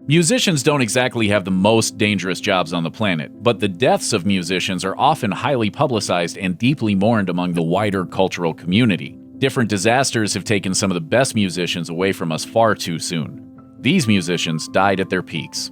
Musicians don't exactly have the most dangerous jobs on the planet, but the deaths of musicians are often highly publicized and deeply mourned among the wider cultural community. Different disasters have taken some of the best musicians away from us far too soon. These musicians died at their peaks.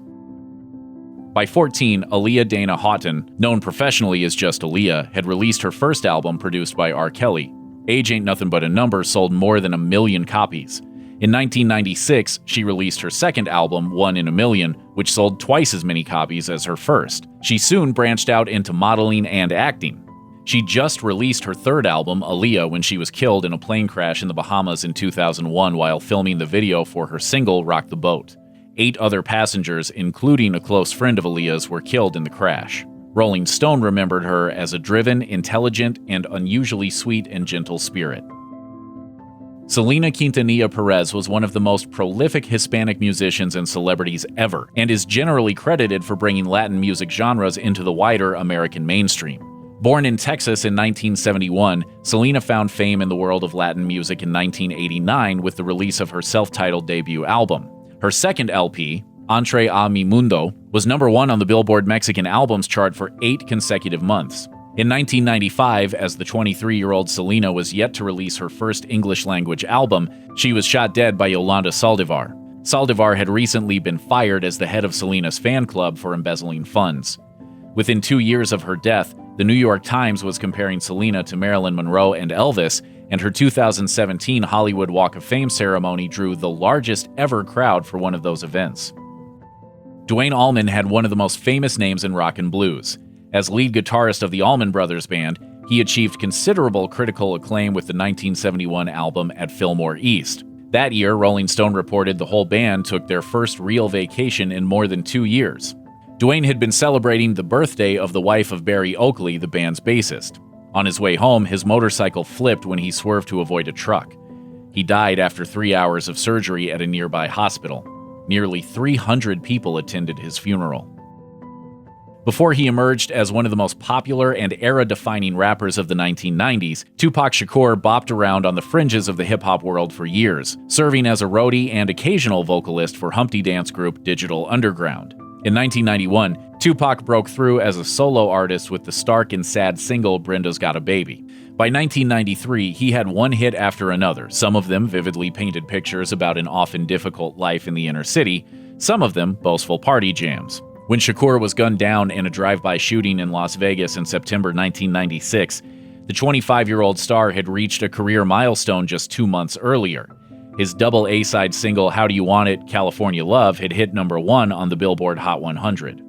By 14, Aaliyah Dana Houghton, known professionally as just Aaliyah, had released her first album produced by R. Kelly. Age Ain't Nothing But a Number sold more than 1 million copies. In 1996, she released her second album, One in a Million, which sold twice as many copies as her first. She soon branched out into modeling and acting. She just released her third album, Aaliyah, when she was killed in a plane crash in the Bahamas in 2001 while filming the video for her single, Rock the Boat. 8 other passengers, including a close friend of Aaliyah's, were killed in the crash. Rolling Stone remembered her as a driven, intelligent, and unusually sweet and gentle spirit. Selena Quintanilla Perez was one of the most prolific Hispanic musicians and celebrities ever, and is generally credited for bringing Latin music genres into the wider American mainstream. Born in Texas in 1971, Selena found fame in the world of Latin music in 1989 with the release of her self-titled debut album. Her second LP, Entre a mi Mundo, was #1 on the Billboard Mexican Albums chart for 8 consecutive months. In 1995, as the 23-year-old Selena was yet to release her first English-language album, she was shot dead by Yolanda Saldivar. Saldivar had recently been fired as the head of Selena's fan club for embezzling funds. Within 2 years of her death, the New York Times was comparing Selena to Marilyn Monroe and Elvis, and her 2017 Hollywood Walk of Fame ceremony drew the largest ever crowd for one of those events. Duane Allman had one of the most famous names in rock and blues. As lead guitarist of the Allman Brothers Band, he achieved considerable critical acclaim with the 1971 album At Fillmore East. That year, Rolling Stone reported the whole band took their first real vacation in more than 2 years. Duane had been celebrating the birthday of the wife of Barry Oakley, the band's bassist. On his way home, his motorcycle flipped when he swerved to avoid a truck. He died after 3 hours of surgery at a nearby hospital. Nearly 300 people attended his funeral. Before he emerged as one of the most popular and era-defining rappers of the 1990s, Tupac Shakur bopped around on the fringes of the hip-hop world for years, serving as a roadie and occasional vocalist for Humpty dance group Digital Underground. In 1991, Tupac broke through as a solo artist with the stark and sad single Brenda's Got a Baby. By 1993, he had one hit after another, some of them vividly painted pictures about an often difficult life in the inner city, some of them boastful party jams. When Shakur was gunned down in a drive-by shooting in Las Vegas in September 1996, the 25-year-old star had reached a career milestone just 2 months earlier. His double A-side single How Do You Want It, California Love had hit #1 on the Billboard Hot 100.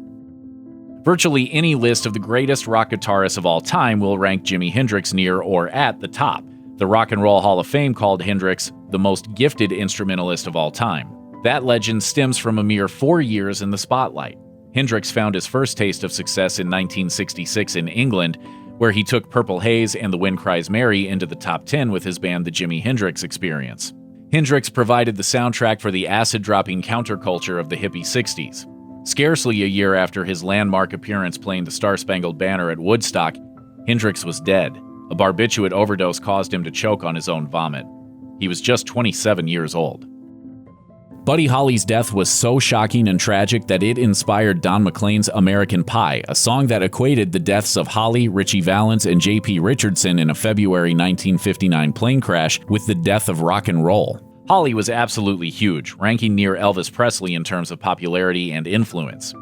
Virtually any list of the greatest rock guitarists of all time will rank Jimi Hendrix near or at the top. The Rock and Roll Hall of Fame called Hendrix the most gifted instrumentalist of all time. That legend stems from a mere 4 years in the spotlight. Hendrix found his first taste of success in 1966 in England, where he took Purple Haze and The Wind Cries Mary into the top 10 with his band The Jimi Hendrix Experience. Hendrix provided the soundtrack for the acid-dropping counterculture of the hippie 60s. Scarcely a year after his landmark appearance playing the Star-Spangled Banner at Woodstock, Hendrix was dead. A barbiturate overdose caused him to choke on his own vomit. He was just 27 years old. Buddy Holly's death was so shocking and tragic that it inspired Don McLean's American Pie, a song that equated the deaths of Holly, Ritchie Valens, and J.P. Richardson in a February 1959 plane crash with the death of rock and roll. Holly was absolutely huge, ranking near Elvis Presley in terms of popularity and influence.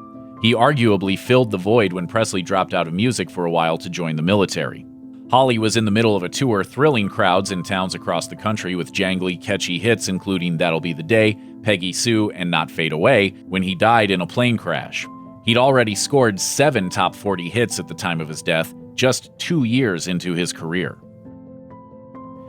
He arguably filled the void when Presley dropped out of music for a while to join the military. Holly was in the middle of a tour thrilling crowds in towns across the country with jangly, catchy hits including That'll Be the Day, Peggy Sue, and Not Fade Away when he died in a plane crash. He'd already scored 7 top 40 hits at the time of his death, just 2 years into his career.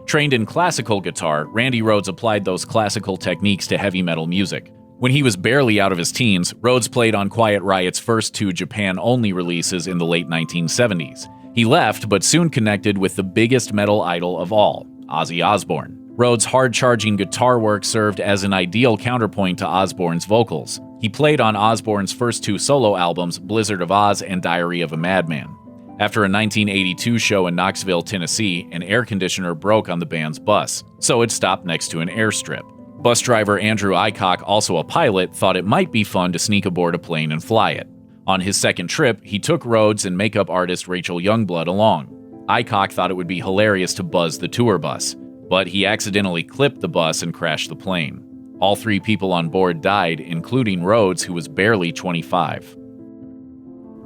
Trained in classical guitar, Randy Rhoads applied those classical techniques to heavy metal music. When he was barely out of his teens, Rhoads played on Quiet Riot's first 2 Japan-only releases in the late 1970s. He left, but soon connected with the biggest metal idol of all, Ozzy Osbourne. Rhoads' hard-charging guitar work served as an ideal counterpoint to Osbourne's vocals. He played on Osbourne's first 2 solo albums, Blizzard of Oz and Diary of a Madman. After a 1982 show in Knoxville, Tennessee, an air conditioner broke on the band's bus, so it stopped next to an airstrip. Bus driver Andrew Aycock, also a pilot, thought it might be fun to sneak aboard a plane and fly it. On his second trip, he took Rhodes and makeup artist Rachel Youngblood along. Aycock thought it would be hilarious to buzz the tour bus, but he accidentally clipped the bus and crashed the plane. All 3 people on board died, including Rhodes, who was barely 25.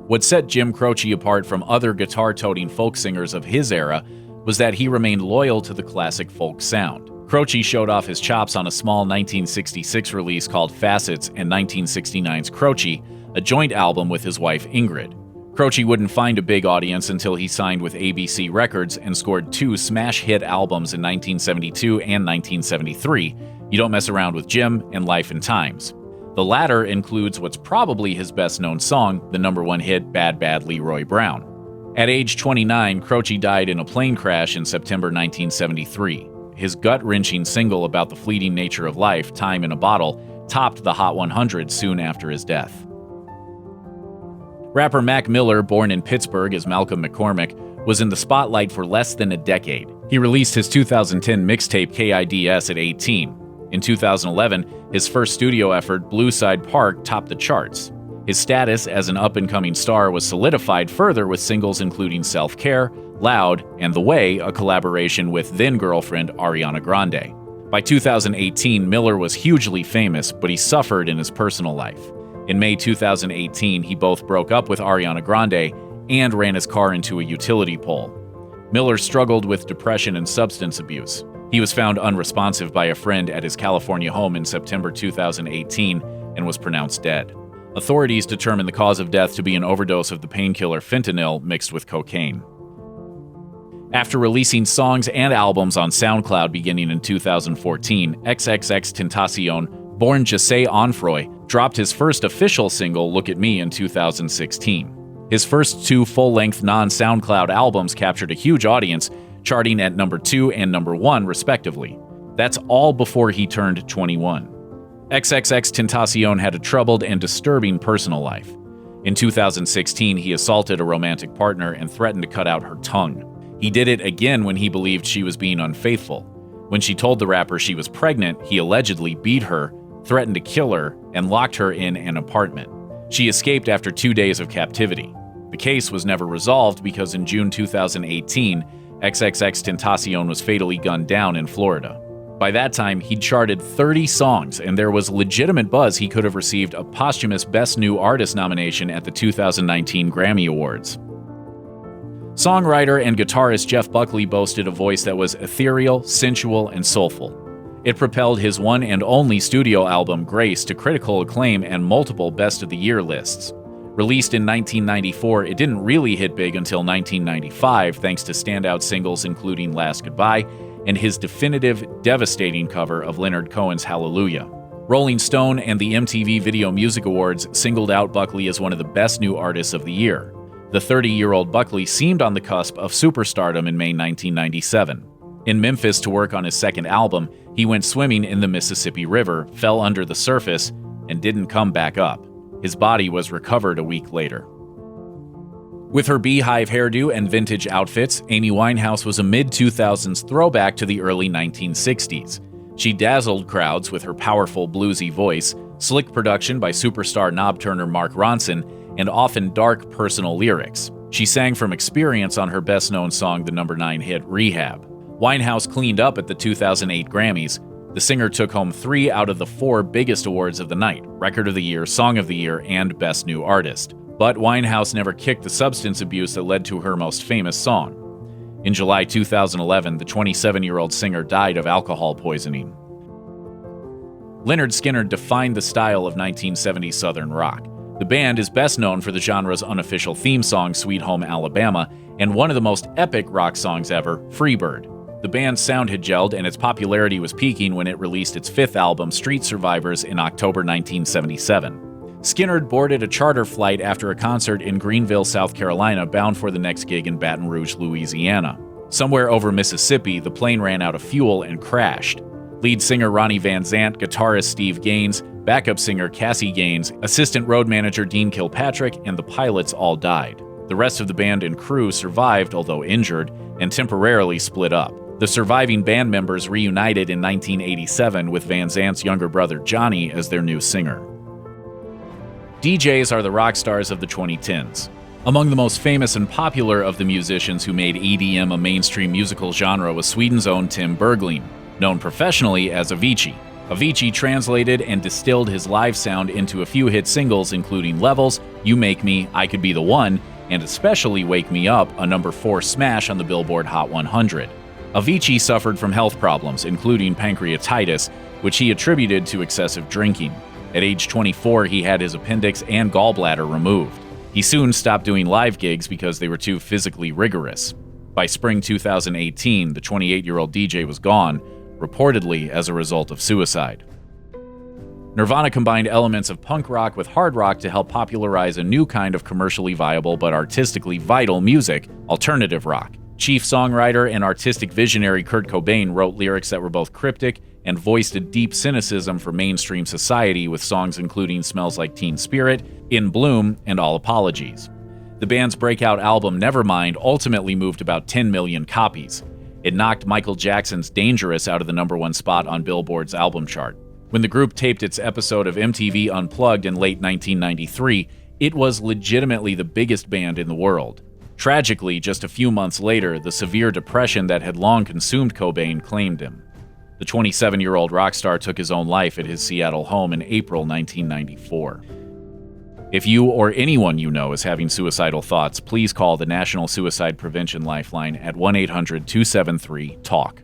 What set Jim Croce apart from other guitar-toting folk singers of his era was that he remained loyal to the classic folk sound. Croce showed off his chops on a small 1966 release called Facets and 1969's Croce, a joint album with his wife Ingrid. Croce wouldn't find a big audience until he signed with ABC Records and scored 2 smash hit albums in 1972 and 1973, You Don't Mess Around with Jim and Life and Times. The latter includes what's probably his best-known song, the #1 hit Bad Bad Leroy Brown. At age 29, Croce died in a plane crash in September 1973. His gut-wrenching single about the fleeting nature of life, Time in a Bottle, topped the Hot 100 soon after his death. Rapper Mac Miller, born in Pittsburgh as Malcolm McCormick, was in the spotlight for less than a decade. He released his 2010 mixtape KIDS at 18. In 2011, his first studio effort, Blueside Park, topped the charts. His status as an up-and-coming star was solidified further with singles including Self-Care, Loud, and The Way, a collaboration with then-girlfriend Ariana Grande. By 2018, Miller was hugely famous, but he suffered in his personal life. In May 2018, he both broke up with Ariana Grande and ran his car into a utility pole. Miller struggled with depression and substance abuse. He was found unresponsive by a friend at his California home in September 2018 and was pronounced dead. Authorities determined the cause of death to be an overdose of the painkiller fentanyl mixed with cocaine. After releasing songs and albums on SoundCloud beginning in 2014, XXXTentacion, born Jesse Onfroy, dropped his first official single, Look at Me, in 2016. His first 2 full-length non-SoundCloud albums captured a huge audience, charting at #2 and #1 respectively. That's all before he turned 21. XXXTentacion had a troubled and disturbing personal life. In 2016, he assaulted a romantic partner and threatened to cut out her tongue. He did it again when he believed she was being unfaithful. When she told the rapper she was pregnant, he allegedly beat her, threatened to kill her, and locked her in an apartment. She escaped after 2 days of captivity. The case was never resolved because in June 2018, XXXTentacion was fatally gunned down in Florida. By that time, he'd charted 30 songs, and there was legitimate buzz he could have received a posthumous Best New Artist nomination at the 2019 Grammy Awards. Songwriter and guitarist Jeff Buckley boasted a voice that was ethereal, sensual, and soulful. It propelled his one and only studio album, Grace, to critical acclaim and multiple Best of the Year lists. Released in 1994, it didn't really hit big until 1995, thanks to standout singles including Last Goodbye and his definitive, devastating cover of Leonard Cohen's Hallelujah. Rolling Stone and the MTV Video Music Awards singled out Buckley as one of the best new artists of the year. The 30-year-old Buckley seemed on the cusp of superstardom in May 1997. In Memphis to work on his second album, he went swimming in the Mississippi River, fell under the surface, and didn't come back up. His body was recovered a week later. With her beehive hairdo and vintage outfits, Amy Winehouse was a mid-2000s throwback to the early 1960s. She dazzled crowds with her powerful bluesy voice, slick production by superstar knob turner Mark Ronson, and often dark personal lyrics. She sang from experience on her best-known song, the #9 hit Rehab. Winehouse cleaned up at the 2008 Grammys. The singer took home 3 out of the 4 biggest awards of the night: Record of the Year, Song of the Year, and Best New Artist. But Winehouse never kicked the substance abuse that led to her most famous song. In July 2011, the 27-year-old singer died of alcohol poisoning. Lynyrd Skynyrd defined the style of 1970s Southern rock. The band is best known for the genre's unofficial theme song, Sweet Home Alabama, and one of the most epic rock songs ever, Freebird. The band's sound had gelled, and its popularity was peaking when it released its 5th album, Street Survivors, in October 1977. Skynyrd boarded a charter flight after a concert in Greenville, South Carolina, bound for the next gig in Baton Rouge, Louisiana. Somewhere over Mississippi, the plane ran out of fuel and crashed. Lead singer Ronnie Van Zant, guitarist Steve Gaines, backup singer Cassie Gaines, assistant road manager Dean Kilpatrick, and the pilots all died. The rest of the band and crew survived, although injured, and temporarily split up. The surviving band members reunited in 1987 with Van Zant's younger brother Johnny as their new singer. DJs are the rock stars of the 2010s. Among the most famous and popular of the musicians who made EDM a mainstream musical genre was Sweden's own Tim Bergling, known professionally as Avicii. Avicii translated and distilled his live sound into a few hit singles including Levels, You Make Me, I Could Be the One, and especially Wake Me Up, a number 4 smash on the Billboard Hot 100. Avicii suffered from health problems, including pancreatitis, which he attributed to excessive drinking. At age 24, he had his appendix and gallbladder removed. He soon stopped doing live gigs because they were too physically rigorous. By spring 2018, the 28-year-old DJ was gone, reportedly as a result of suicide. Nirvana combined elements of punk rock with hard rock to help popularize a new kind of commercially viable but artistically vital music, alternative rock. Chief songwriter and artistic visionary Kurt Cobain wrote lyrics that were both cryptic and voiced a deep cynicism for mainstream society with songs including Smells Like Teen Spirit, In Bloom, and All Apologies. The band's breakout album Nevermind ultimately moved about 10 million copies. It knocked Michael Jackson's Dangerous out of the #1 spot on Billboard's album chart. When the group taped its episode of MTV Unplugged in late 1993, it was legitimately the biggest band in the world. Tragically, just a few months later, the severe depression that had long consumed Cobain claimed him. The 27-year-old rock star took his own life at his Seattle home in April 1994. If you or anyone you know is having suicidal thoughts, please call the National Suicide Prevention Lifeline at 1-800-273-TALK.